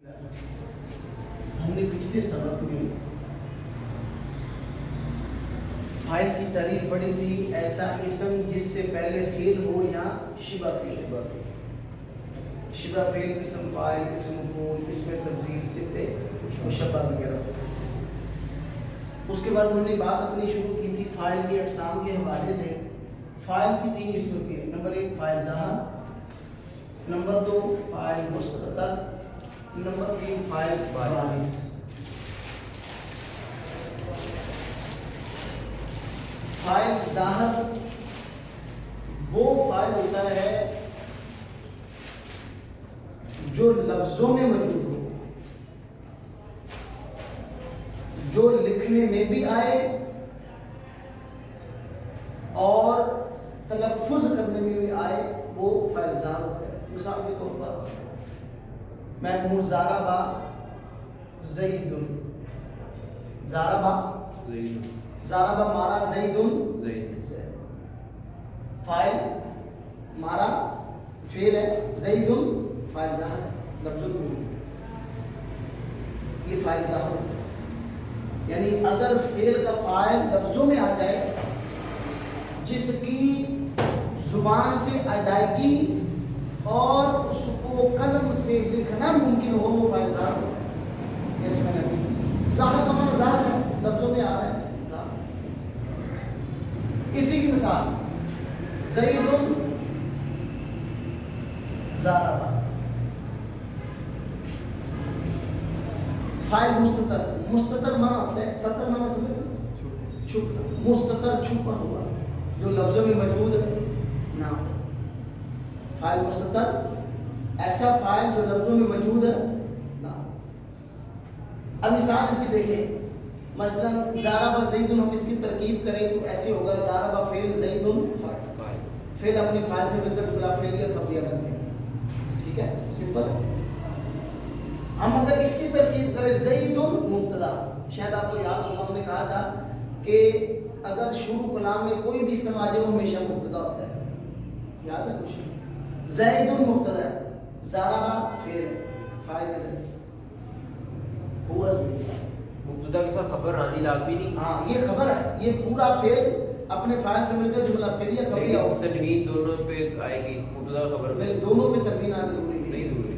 ہم نے پچھلے سبق میں فاعل کی تعریف پڑھی تھی، ایسا اسم جس سے پہلے فعل ہو یا شبہ فعل۔ شبہ فعل، اسم فاعل، اسم مفعول، اسم تفضیل، صفت مشبہ وغیرہ۔ اس کے بعد ہم نے بات اپنی شروع کی تھی فاعل کی اقسام کے حوالے سے۔ فاعل کی 3 قسم ہوتی ہے، نمبر 1 فاعل ظاہر، نمبر 2 فاعل مستتر، نمبر 3 فاعل بارز۔ فاعل ظاہر وہ فاعل ہوتا ہے جو لفظوں میں موجود ہو، جو لکھنے میں بھی آئے اور تلفظ کرنے میں بھی آئے، وہ فاعل ظاہر ہوتا ہے۔ مثال کے طور پر میں کہوں ضربا زید، ضربا مارا زید، فاعل مارا فعل ہے، زید فاعل ظاہر ہے، لفظوں میں یہ فاعل ظاہر ہوتا ہے۔ یعنی اگر فعل کا فاعل لفظوں میں آ جائے جس کی زبان سے ادائیگی اور اس کو قلم سے لکھنا ممکن ہو، وہ فاعل ظاہر ہوتا ہے۔ جیسے میں نے ظاہر کا معنی ظاہر ہے، لفظوں میں آ رہا ہے۔ اسی کی مثال زید ضربا، فاعل مستتر، مستتر معنی ہوتا ہے سطر، معنی سمجھ چھپا، مستتر چھپا ہوا جو لفظوں میں موجود نہ ہو۔ فاعل مستتر ایسا فاعل جو لفظوں میں موجود نہ ہو۔ اب مثال اس کی دیکھیں، مثلا ضربا زید، ہم اس کی ترکیب کریں تو ایسے ہوگا ضربا فعل زید فاعل، فعل اپنے فاعل سے مل کر جملہ فعلیہ خبریہ بن گیا۔ ٹھیک ہے، سمپل۔ ہم اگر اس کی ترکیب کریں زید مبتدا، شاید آپ کو یاد ہوگا ہم نے کہا تھا کہ اگر شروع کلام میں کوئی بھی اسم آ جائے وہ ہمیشہ مبتدا ہوتا ہے، یاد ہے کچھ؟ زید مبتدا ہے، ضربا فعل، فاعل کی طرف ہوا مبتدا کے ساتھ خبر آنی لازمی نہیں۔ ہاں یہ خبر ہے، یہ پورا فعل اپنے فاعل سے مل کر جملہ فعلیہ خبریہ ہو۔ تنوین دونوں پہ آئے گی، مبتدا خبر میں دونوں پہ تنوین آنا ضروری نہیں ضروری۔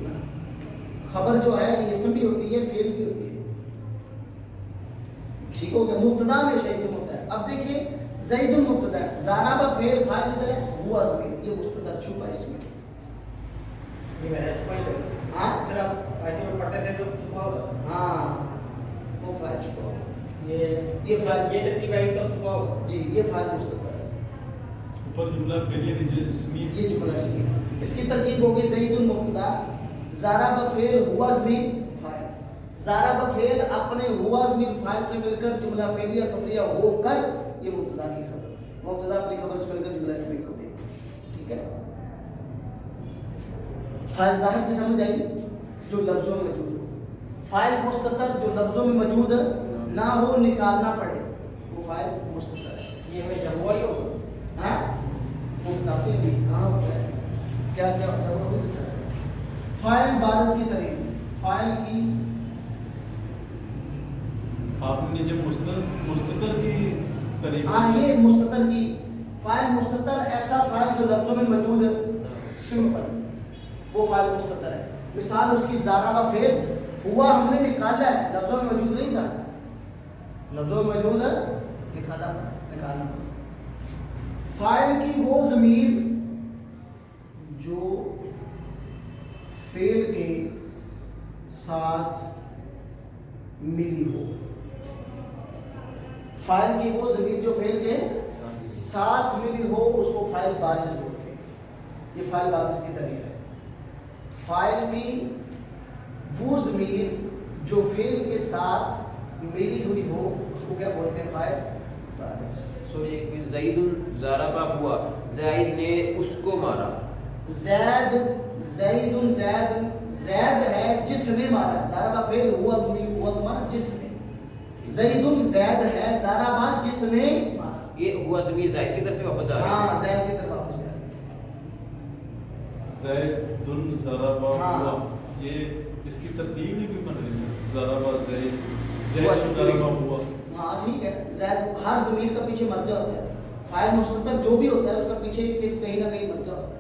خبر جو ہے یہ اسم بھی ہوتی ہے، فعل بھی ہوتی ہے۔ ٹھیک ہو گیا، مبتدا ہمیشہ اسم ہوتا ہے۔ اب دیکھیں زید مبتدا ہے، ضربا فعل، فاعل کی طرح ہوا ضمیر، یہ مستتر چھپا اس میں۔ یہ میں نے چھپا ہی تھا۔ ہاں پھر آپ آیتوں میں پڑھتے تھے تو چھپا ہوگا۔ ہاں وہ فاعل چھپا ہوگا، یہ فاعل، یہ ترتیب آئی تو چھپا ہوگا۔ جی یہ فاعل مستتر ہے، اوپر جملہ فعلیہ اسمی، یہ جملہ اسمی۔ اس کی ترکیب ہوگی زید مبتدا، ضربا فعل، ہوا ضمیر فاعل۔ ضربا فعل اپنے ہوا ضمیر فاعل سے مل کر جملہ فعلیہ خبریہ ہو کر، یہ مبتدا کی خبر، مبتدا اپنی خبر سے مل کر جملہ اسمی خبریہ۔ ٹھیک ہے، فاعل ظاہر کی سمجھ آئی جو لفظوں میں موجود ہو، فاعل مستتر جو لفظوں میں موجود نہ ہو، نکالنا پڑے، وہ فاعل مستتر ہے۔ یہ ہمیشہ ہوا ہی ہوگا۔ ہاں وہ بتاتے ہیں کہاں ہوتا ہے، کیا کیا ہوتا ہے وہ بھی بتاتے ہیں۔ فاعل بارز کی طریق، فاعل کی آپ نے نیچے مستتر کی طریقہ، ہاں یہ مستتر کی، فاعل مستتر ایسا فاعل جو لفظوں میں موجود ہے، سمپل، وہ فاعل مستتر ہے۔ مثال اس کی ضربا فعل، ہوا ہم نے نکالا ہے، لفظوں میں موجود نہیں تھا، لفظوں میں موجود ہے، نکالنا پڑا۔ فاعل کی وہ ضمیر جو فعل کے ساتھ ملی ہو، فاعل کی وہ ضمیر جو فعل کے ساتھ ملی ہو، اس کو فاعل بارز بولتے ہیں۔ یہ فاعل بارز کی تعریف ہے۔ فاعل کی وہ ضمیر جو فعل کے ساتھ ملی ہوئی ہو، اس کو کیا بولتے ہیں؟ فاعل بارز۔ سوری، زید ضربا ہوا، زید نے اس کو مارا۔ زید، زید زید، زید ہے جس نے مارا، ضربا فعل، ہوا ضمیر، ہوا تو مانا جس نے، زید زید ہے، ضربا جس نے مارا۔ یہ ہوا ضمیر زید کی طرف واپس آ رہا ہے۔ ہاں زید کی طرف واپس آ رہا ہے۔ زیدن ضربہ ہاں۔ ہوا، یہ اس کی ترتیب نہیں کوئی بن رہی ہے؟ ضربہ زید، ہوا زید چھپ ضربہ گئی۔ ہوا، ہاں ٹھیک ہے، زید ہر ضمیر کا پیچھے مرجع ہوتا ہے، فاعل مستتر جو بھی ہوتا ہے اس کا پیچھے کہیں نہ کہیں مرجع ہوتا ہے۔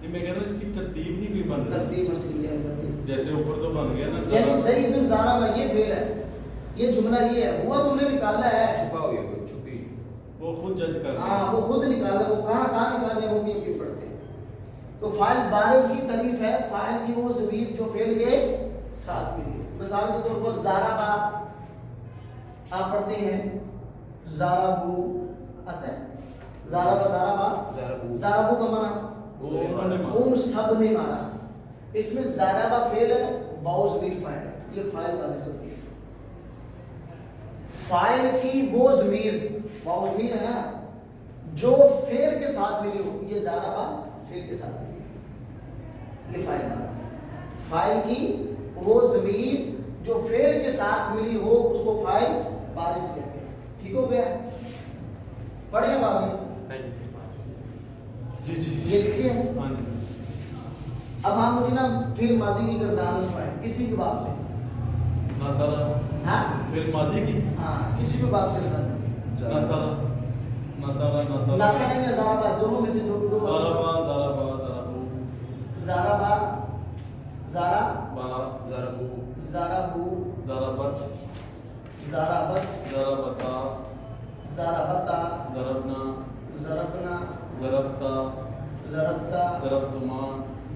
یہ میں کہہ رہا ہوں اس کی ترتیب نہیں کوئی بن رہی، ترتیب مسئلہ ہے، جیسے اوپر تو بن گیا نا یعنی ضرب، زید ضرب یہ فعل ہے، یہ جملہ یہ ہے، ہوا تم نے نکالا ہے، چھپا ہوئی ہے، کوئی چھپی۔ وہ خود جج کر رہے ہاں ہیں۔ وہ خود نکالا، وہ کہاں نکال گیا وہ بھی کیوں پڑھتے ہیں۔ تو فاعل بارز کی تعریف ہے، فاعل کی وہ ضمیر جو فعل کے ساتھ ملی۔ مثال کے طور پر ضربا آپ پڑھتے ہیں، ضربو آتا ہے، ضربا ضربو کا معنی وہ انہوں نے مارا، ان سب نے مارا، اس میں ضربا فعل ہے، واو ضمیر فاعل ہے، یہ فاعل بارز ہوتی ہے۔ فاعل کی وہ ضمیر، واو ضمیر ہے نا، جو فعل کے ساتھ ملی ہو، یہ ضربا فعل کے ساتھ ملی ہے، یہ فاعل بارز ہے۔ فاعل کی وہ ضمیر جو فعل کے ساتھ ملی ہو اس کو فاعل بارز کہتے ہیں۔ ٹھیک ہو گیا، پڑھیں اب آگے، جی جی یہ لکھیے۔ ہاں جی، اب ہم مجھے نا فعل ماضی کی گردان پڑھیں کسی بھی باب سے، نصرہ، ہاں فعل ماضی کی، ہاں کسی بھی باب سے گردان، نصرہ، نصرہ، نصرہ، ناصر یا ضربا دونوں میں سے دو ضربہ، ضربہ، ضربو، ضربا ضربا ضربو، ضربو ضربت، ضربت ضربتا، ضربتا ضربنا، ضربنا ضربتا، ضربتا ضربتما،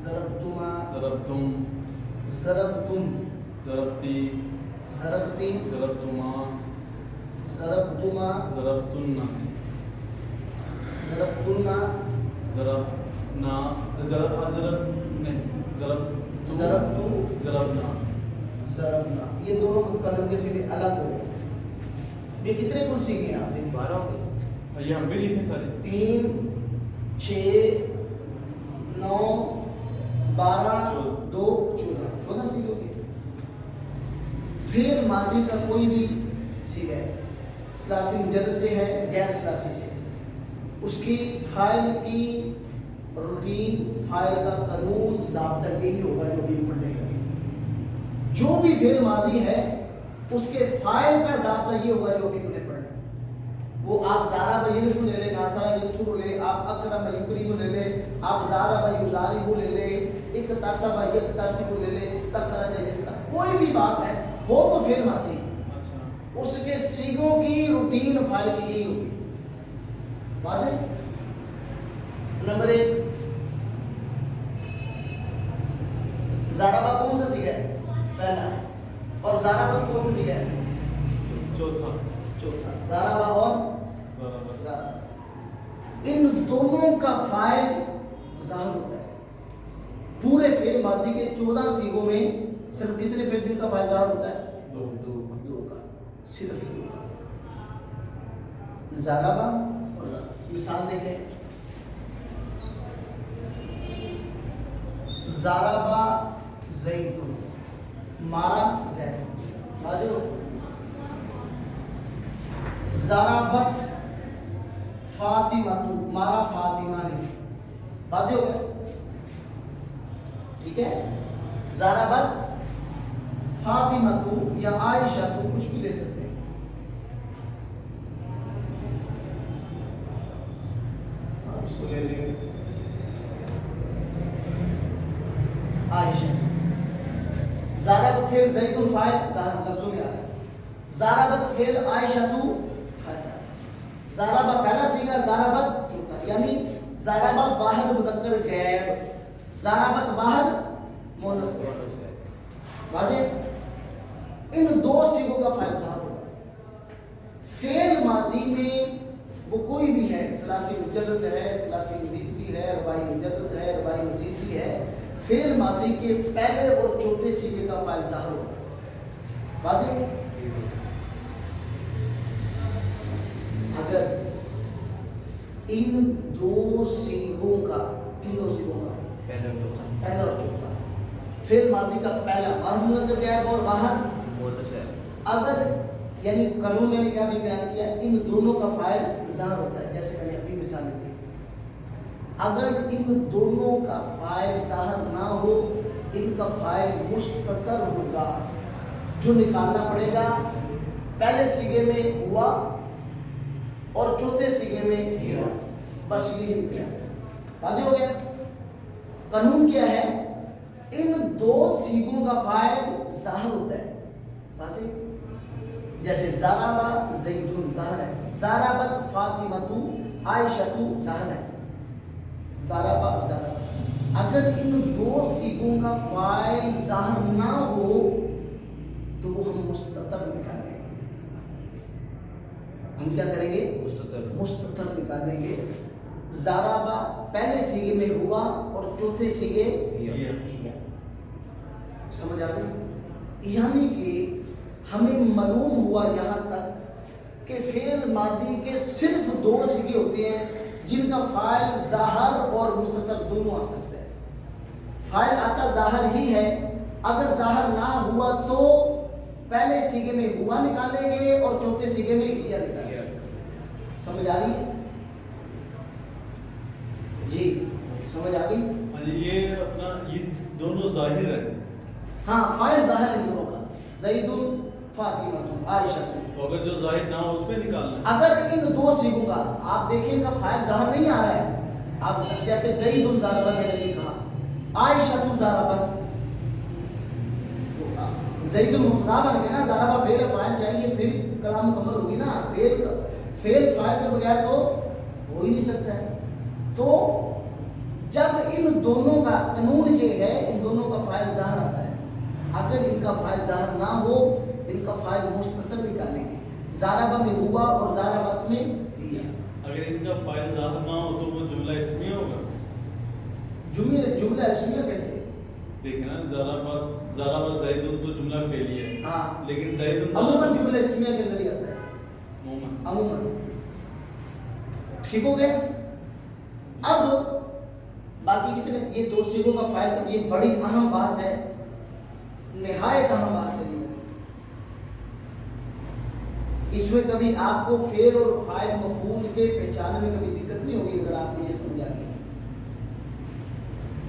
ضربتما ضربتم، ضربتم ضربتی، ضربتی ضربتما، ضربتما ضربتن، ضربتنا ضربنا، ضرب نہیں، ضربتو، ضربتو ضربنا، ضربنا، یہ دونوں متکلم کے سیدھے الگ ہو گئے۔ یہ کتنے کل سیکھے ہیں آپ نے؟ 12 ہو گئی۔ یہ ہم بھی لکھیں سارے، 3 6 9 12 2 14 سیکھو گے۔ فعل ماضی کا کوئی بھی سیکھا ہے، ثلاثی مجرد سے ہے، غیر ثلاثی سے، اس کی فاعل کی روٹین، فاعل کا قانون، ضابطہ یہی ہوگا جو بھی پڑھنے کا۔ جو بھی فعل ماضی ہے اس کے فاعل کا ضابطہ یہ ہوگا جو بھی انہیں پڑھنا ہے۔ وہ آپ ضرب یضرب لے لیں، ناصر ینصر لے، آپ اکرم یکرم لے لیں، آپ ضرب یضارب لے لیں، اکتسب یکتسب لے لیں، استخرج یستخرج، کوئی بھی بات ہے ہو تو فعل ماضی، اچھا، اس کے صیغوں کی روٹین فاعل کی یہی ہوگی۔ واضح؟ نمبر 1 ضربہ کون سا سیکھا ہے؟ پہلا، اور ضربت کون سا سیکھا ہے؟ چوتھا، چوتھا، ضربہ اور ضربہ، ضربہ، ان دونوں کا فاعل ظاہر ہوتا ہے۔ پورے فعل ماضی کے 14 صیغوں میں صرف کتنے فعل جن کا فاعل ظاہر ہوتا ہے؟ دو کا، صرف 2 کا، ضربہ اور ضربہ۔ مثال دیکھیں، ضربہ زید، مارا زید، واضح ہو؟ ضربت فاطمہ، مارا فاطمہ نے، واضح ہو گیا؟ ٹھیک ہے، ضربت فاطمہ یا عائشہ کچھ بھی لے سکتے ہیں۔ آپ اس کو لے لیں عائشہ، ضرب فعل زید الفاعل ظاہر لفظوں میں آ رہا ہے، ضربت فعل عائشہ تو فاعل، ضرب پہلا صیغہ، ضربت چوتھا، یعنی ضرب واحد مذکر غائب، ضربت واحد مؤنث غائب، واضح؟ ان 2 صیغوں کا فاعل ظاہر ہوگا۔ فعل ماضی میں وہ کوئی بھی ہے، ثلاثی مجرد ہے، ثلاثی مزید بھی ہے، رباعی مجرد ہے، رباعی مزید بھی ہے، فعل ماضی کے پہلے اور چوتھے صیغے کا فاعل ظاہر ہوگا، واضح؟ اگر ان 2 صیغوں کا، تینوں صیغوں کا پہلا اور چوتھا، فعل ماضی کا پہلا واحد مذکر غائب اور واحد، اگر یعنی قانون میں نے کیا بھی بیان کیا، ان دونوں کا فاعل ظاہر ہوتا ہے، جیسے میں نے ابھی مثال دی تھی، اگر ان دونوں کا فاعل ظاہر نہ ہو ان کا فاعل مستتر ہوگا. جو نکالنا پڑے گا پہلے سیغے میں ہوا اور چوتھے سیغے میں ہوا، بس یہی نکلا. واضح ہو گیا؟ قانون کیا ہے؟ ان دو سیغوں کا فاعل ظاہر ہوتا ہے. واضح؟ جیسے ضرب زید ظاہر ہے، ضربت فاطمۃ عائشۃ ظاہر ہے. ضرب اگر ان دو سیغوں کا فاعل ظاہر نہ ہو تو وہ ہم مستتر نکالیں گے. ہم کیا کریں گے؟ مستتر نکالیں گے. ضرب پہلے سیغے میں ہوا اور چوتھے سیغے ہیا. سمجھ آ گئی؟ یعنی کہ ہمیں معلوم ہوا یہاں تک کہ فعل ماضی کے صرف دو سیغے ہوتے ہیں جن کا فاعل ظاہر اور مستتر دونوں آ سکتے ہیں. فاعل آتا ظاہر ہی ہے، اگر ظاہر نہ ہوا تو پہلے سیغے میں ہوا نکالیں گے اور چوتھے سیغے میں ہیا نکالیں گے. سمجھ آ رہی ہے؟ جی سمجھ آ گئی؟ ہاں جی، یہ اپنا یہ دونوں ظاہر ہے. ہاں فاعل ظاہر ہے دونوں کا، زید فاطمۃ عائشہ. تو اگر جو ظاہر نہ ہو اس پہ نکالنا ہے. اگر ان دو سیغوں کا آپ دیکھیں ان کا فاعل ظاہر نہیں آ رہا ہے، آپ جیسے زید ضرب میں نے نہیں کہا، عائشہ ضربت، زید مبتدا بن گیا نا، ضرب فعل فاعل چاہیے پھر کلام مکمل ہوگی نا. فعل فاعل کے بغیر تو ہو ہی نہیں سکتا ہے. تو جب ان دونوں کا قانون یہ ہے ان دونوں کا فاعل ظاہر آتا ہے. اگر ان کا فاعل ظاہر نہ ہو ان کا فاعل مستتر نکالیں گے. ضرب میں ہوا اور ضربت میں ہیا. اگر ان کا فاعل ظاہر نہ ہو تو وہ جملہ اسمیہ ہوگا. جملہ اسمیہ کیسے؟ دیکھیں نا، ضرب زید تو جملہ فعلی ہے. ہاں لیکن زید عموماً جملہ اسمیہ کے اندر ہی آتا ہے. عموماً ٹھیک ہو گیا. اب باقی کتنے یہ دو سیغوں کا فاعل سب یہ بڑی اہم بات ہے، نہایت اہم بات ہے. اس میں کبھی آپ کو فعل اور فاعل مفعول کے پہچانے میں کبھی دقت نہیں ہوگی اگر آپ کو یہ سمجھا گیا.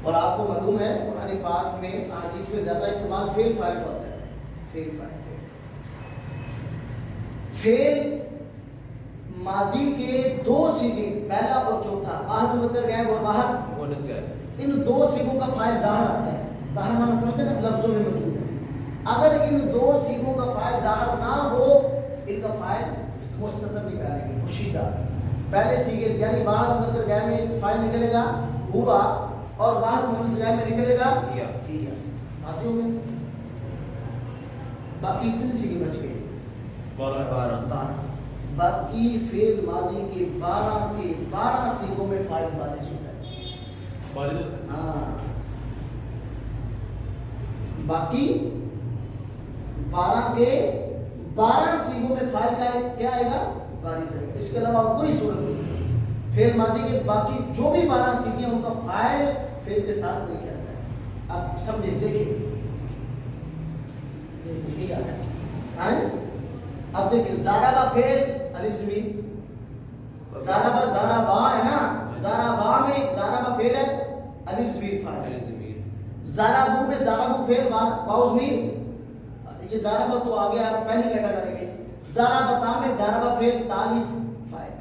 اور آپ کو معلوم ہے قرآن پاک میں احادیث میں زیادہ استعمال فعل فاعل کا ہوتا ہے. فعل فاعل فعل ماضی کے دو سیغے پہلا اور چوتھا، واحد مذکر غائب اور واحد مؤنث غائب، ان دو سیغوں کا فاعل ظاہر آتا ہے. ظاہر معنی سمجھتے ہیں نا، لفظوں میں موجود ہے. اگر ان دو سیغوں کا فاعل ظاہر نہ ہو ان کا فاعل مستتر نکالیں گے. پوشیدہ پہلے سیغے یعنی واحد مذکر غائب میں فاعل نکلے گا ہوا اور واحد مؤنث غائب میں نکلے گا ہیا. واضح ہو گیا؟ باقی کتنے سیغے بچ گئے؟ 12. باقی فعل ماضی کے 12 سیغوں میں فاعل بارش ہوتا ہے. ہاں باقی 12 کے 12 سیغوں میں فاعل کا کیا آئے گا؟ بارش آئے گا. اس کے علاوہ اور کوئی صورت نہیں. فعل ماضی کے باقی جو بھی 12 سیغے ہیں ان کا فاعل فعل کے ساتھ نہیں جاتا ہے. اب سمجھیں دیکھیں اب دیکھیں ضرب فعل الف زمین، ضرب ہے نا، ضرب میں ضرب فعل ہے الف زمین فاعل، ضربو میں ضربو فعل واو زمین. یہ ضرب تو آگے آپ پہلی کیٹیگری میں. ضربتا میں ضرب فعل تالیف فاعل،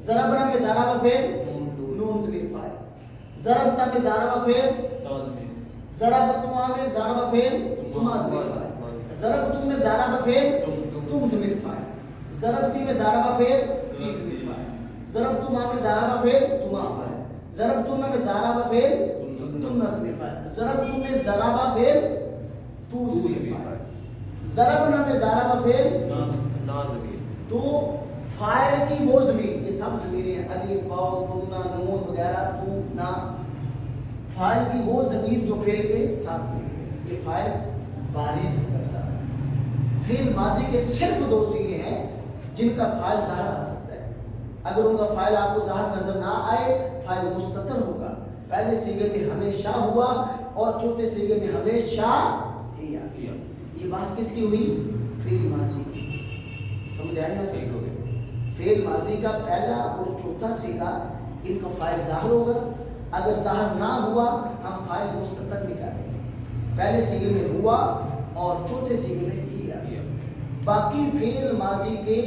ضربنا میں ضرب فعل نون زمین فاعل، ضربتا میں ضرب فعل ضربتما میں ضرب فعل تما زمین فاعل، ضربتم میں ضرب فعل تم زمین فاعل، ضربتی میں ضرب فعل تی زمین فاعل، ضربتما میں ضرب فعل تما فاعل، ضربتن میں ضرب فعل تم زمین فاعل، ضربتم میں ضرب فعل تو زمین فاعل، ضربنا میں ضرب فعل نا زمین. تو فاعل کی وہ زمین، یہ سب زمینیں ہیں الف واو تم نون وغیرہ تو نا، فاعل کی وہ زمین جو فعل کے ساتھ ہے. یہ فاعل بارز ہے. فعل ماضی کے صرف دو سیغے ہیں جن کا فاعل ظاہر آ سکتا ہے. اگر ان کا فاعل آپ کو ظاہر نظر نہ آئے فاعل مستتر ہوگا. پہلے سیغے میں ہمیشہ ہوا اور چوتھے سیغے میں ہمیشہ ہیا. یہ بات کس کی ہوئی؟ فعل ماضی کی. سمجھ آئے گا؟ ٹھیک ہو گیا. فعل ماضی کا پہلا اور چوتھا سیغہ ان کا فاعل ظاہر ہوگا اگر ظاہر نہ ہوا ہم فاعل مستتر نکالیں گے. پہلے سیغے میں ہوا اور چوتھے سیغے میں کیا. باقی فعل ماضی کے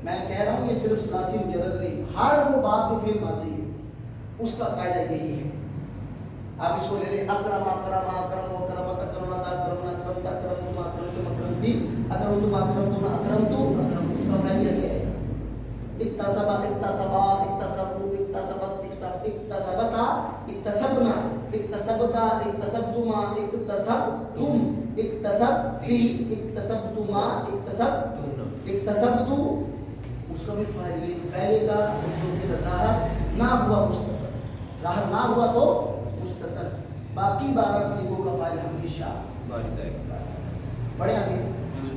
میں کہہ رہا ہوں یہ صرف ثلاثی مجرد نہیں، ہر وہ بات جو فعل ماضی ہے اس کا قاعدہ یہی ہے. آپ اس کو لے لیں اکرم اکرم اکرم اکرمت اکرمت اکرمنا اکرمت اکرمتم اکرمتم اکرمتی اکرمتم اکرمتم اکرمتو اکرمتم. اس کا قاعدہ ایسے ہے اکتسب اکتسبا اکتسبو اکتسبت اکتسبتا اکتسبنا اکتسبتا اکتسبتما اکتسبتم اکتسبتی اکتسبتما اکتسبتو. اس کا بھی فائل یہ پہلے کا جو کہ ظاہر نہ ہوا مستتر، ظاہر نہ ہوا تو مستتر. باقی 12 سیغوں کا فائل ہمیشہ بارد آئے. پڑھے آگے.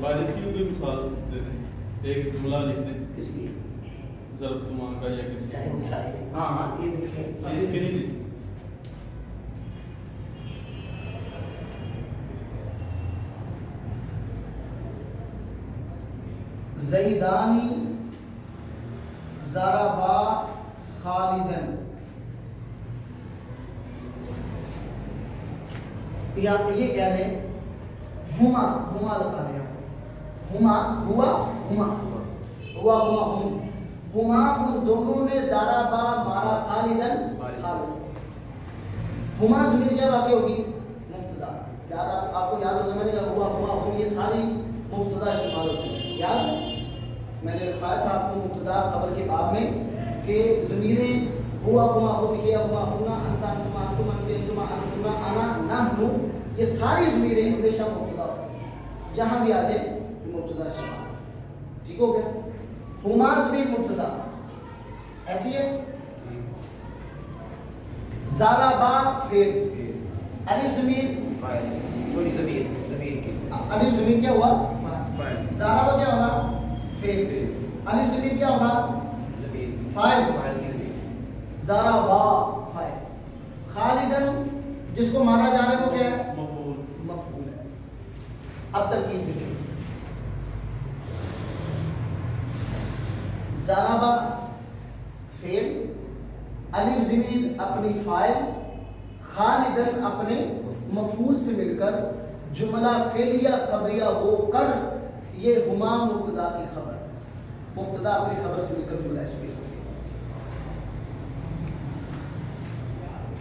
بارش کی بھی کوئی مثال دے دیں، ایک جملہ لکھ دیں. کس کی؟ ضرب تمہاں کا یا کسی کا. ہاں ہاں یہ دیکھیں اس کے نہیں زیدانی ضربا خالدن. یا یہ کہہ دیں ہما ہما لکھا رہے ہیں ہما ہوا ہما ہوا ہما ہم ہما ان دونوں نے ضربا مارا خالدن خالد. ہما ضمیر کیا واقع ہوگی؟ مبتدا. یاد آپ کو یاد ہوگا میں نے کہا ہوا ہما ہم یہ ساری مبتدا استعمال ہوتی ہے. یاد میں نے لکھا تھا آپ کو مبتدا خبر کے باب میں کہ ضمیریں ہوا ہما ہم کیا ہوا ہونا انتا انتما انتم انتے انتما انتما انا نحنو یہ ساری ضمیریں ہمیشہ مبتدا ہوتی ہیں. جہاں بھی آ جائیں مبتدا استعمال. ٹھیک ہو گیا. ہما ضمیر مبتدا ایسی ہے. ضربا فعل الف ضمیر چھوٹی ضمیر کی الف ضمیر کیا ہوا؟ فاعل. ضربا کیا ہوگا؟ فعل. الف ضمیر کیا ہوگا؟ فاعل. ضربا فاعل. خالدن جس کو مارا جا رہا ہے وہ کیا ہے؟ مفعول. مفعول ہے. اب ترکیب دیکھیں. ضربا فعل، الف ضمیر اپنی فاعل، خالدن اپنے مفعول سے مل کر جملہ فعلیہ خبریہ ہو کر یہ ہما مبتدا کی خبر، مبتدا اپنی خبر سے مل کر جملہ اس میں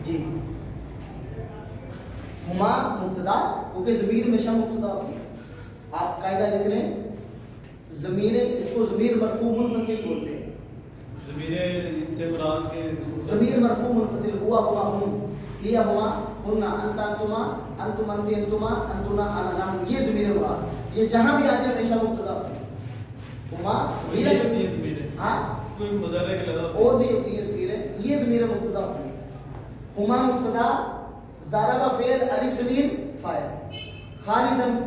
جی ہما مبتدا کیونکہ ضمیر ہمیشہ مبتدا ہوتی ہے. آپ قاعدہ لکھ لیں ضمیر اس کو ضمیر مرفوع منفصل بولتے ہیں. ضمیر سے مراد کے ضمیر مرفوع منفصل ہوا ہوا ہم کیا ہوا ہونا انتا انتما انتم انتے انتما انتنا انا نحن یہ ضمیر مراد یہ جہاں بھی آتے ہیں ہمیشہ مبتدا ہوتی ہے. ہما ضمیر ہاں کوئی مظاہرے کے لگا اور بھی ہوتی ہے ضمیریں یہ ضمیر مبتدا ہوتی ہے. ہما مبتدا ضربا فعل الف ضمیر فاعل خالدن.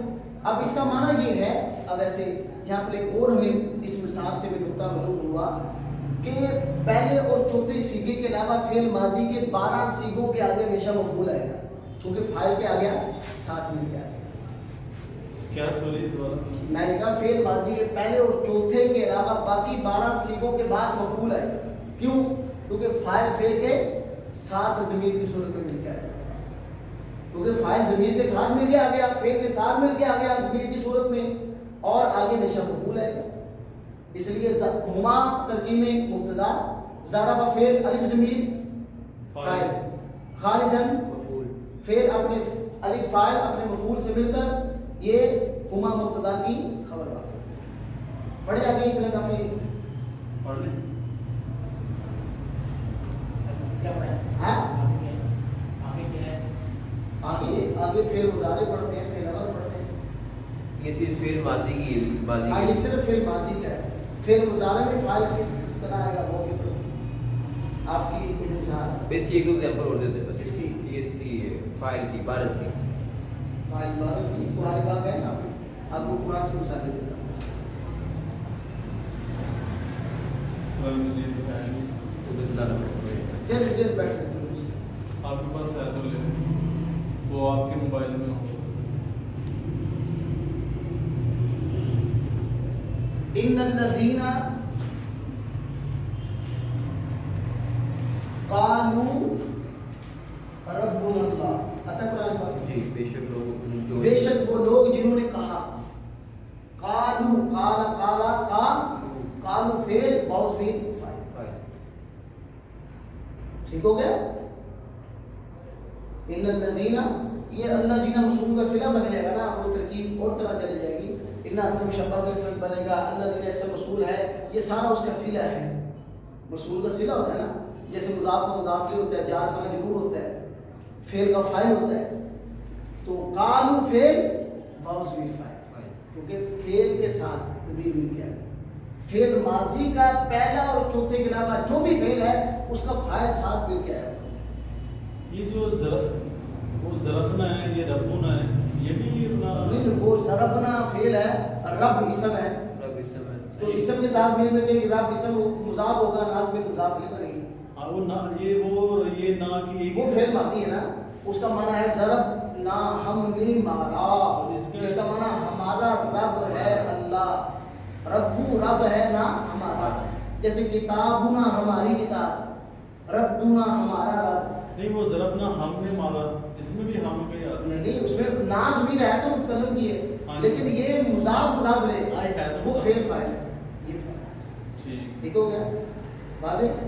اب اس کا معنی یہ ہے اب ایسے یہاں پر ایک اور ہمیں اس مثال سے بھی نقطہ معلوم ہوا کہ پہلے اور چوتھے سیغے کے علاوہ فعل ماضی کے 12 سیغوں کے آگے ہمیشہ مفعول آئے گا کیونکہ فاعل کے آ گیا ساتھ مل کے آ گیا. کیا سوری دوبارہ میں نے کہا فعل ماضی کے پہلے اور چوتھے کے علاوہ باقی 12 سیغوں کے بعد مفعول آئے گا. کیوں؟ کیونکہ فاعل فعل کے ساتھ ضمیر کی صورت میں مل کے آ گیا. کیونکہ فاعل ضمیر کے ساتھ مل کے آ گیا، فعل کے ساتھ مل کے آ گیا ضمیر کی صورت میں اور آگے ہمیشہ مفعول آئے گا. اس لیے ہما ترکیب میں مبتدا ضربا فعل الف ضمیر فاعل خالدن مفعول فعل اپنے الف فاعل اپنے مفعول سے مل کر یہ ہما مبتدا کی خبر بات. پڑھے آگے اتنا کافی پڑھ لیں. کیا پڑھا؟ ہاں آگے کیا ہے؟ آگے فعل مضارع پڑھتے ہیں، فعل امر پڑھتے ہیں. یہ صرف فعل ماضی کی ماضی یہ صرف فعل ماضی کا ہے. فعل مضارع میں فاعل کس طرح آئے گا وہ بھی پڑھتے ہیں. آپ کی انتظار اس کی ایک دو ایگزامپل اور دیتے ہیں. اس کی اس کی فاعل کی بارش کی فاعل بارش کی قرآن پاک ہے نا. آپ کو قرآن سے مثالیں دیتا ہوں. مجید ہے تو بسم اللہ الرحمن الرحیم. چلیے بیٹھ کے آپ کے پاس ہے تو لے وہ آپ کے موبائل میں ہو. ان الذین قالوا جی بے شک لوگ جو بے شک وہ لوگ جنہوں نے کہا قالو قال قالا کا قالو فعل باؤز بھی فاعل ٹھیک ہو گیا ان الذین یہ اللہ جینا مصوم کا صلہ بنے گا نا وہ ترکیب اور طرح چلی جائے گی ان حرف مشبہ میں بنے گا اللہ جینا ایسا مصول ہے یہ سارا اس کا صلہ ہے مصول کا صلہ ہوتا ہے نا جیسے مضاف کا مضاف الیہ ہوتا ہے جار کا مجرور ہوتا ہے فعل کا فاعل ہوتا ہے تو قالو فعل واؤ ضمیر فاعل کیونکہ فعل کے ساتھ ضمیر مل گیا فعل ماضی کا پہلا اور چوتھے کے علاوہ جو بھی فعل ہے اس کا فاعل ساتھ مل گیا ہے یہ جو وہ ضربنا ہے یہ ربنا ہے یہ بھی نہیں وہ ضربنا فعل ہے رب اسم ہے رب اسم ہے تو اسم کے ساتھ مل میں کہ رب اسم مضاف ہوگا ناز میں مضاف نہیں بنے گی وہ نہ یہ نہ کی وہ فعل ماضی ہے نا اس کا معنی ہے ضرب نہ ہم نے مارا اس کا معنی ہمارا رب ہے اللہ ربو رب ہے نا ہمارا جیسے کتابنا ہماری کتاب ربنا ہمارا رب نہیں وہ ضربنا ہم نے مارا اس میں بھی ہم کا یاد نہیں اس میں ناز بھی رہا تو متکلم کی ہے لیکن یہ مضاف لے وہ فعل فاعل ہے یہ فعل ٹھیک ہو گیا واضح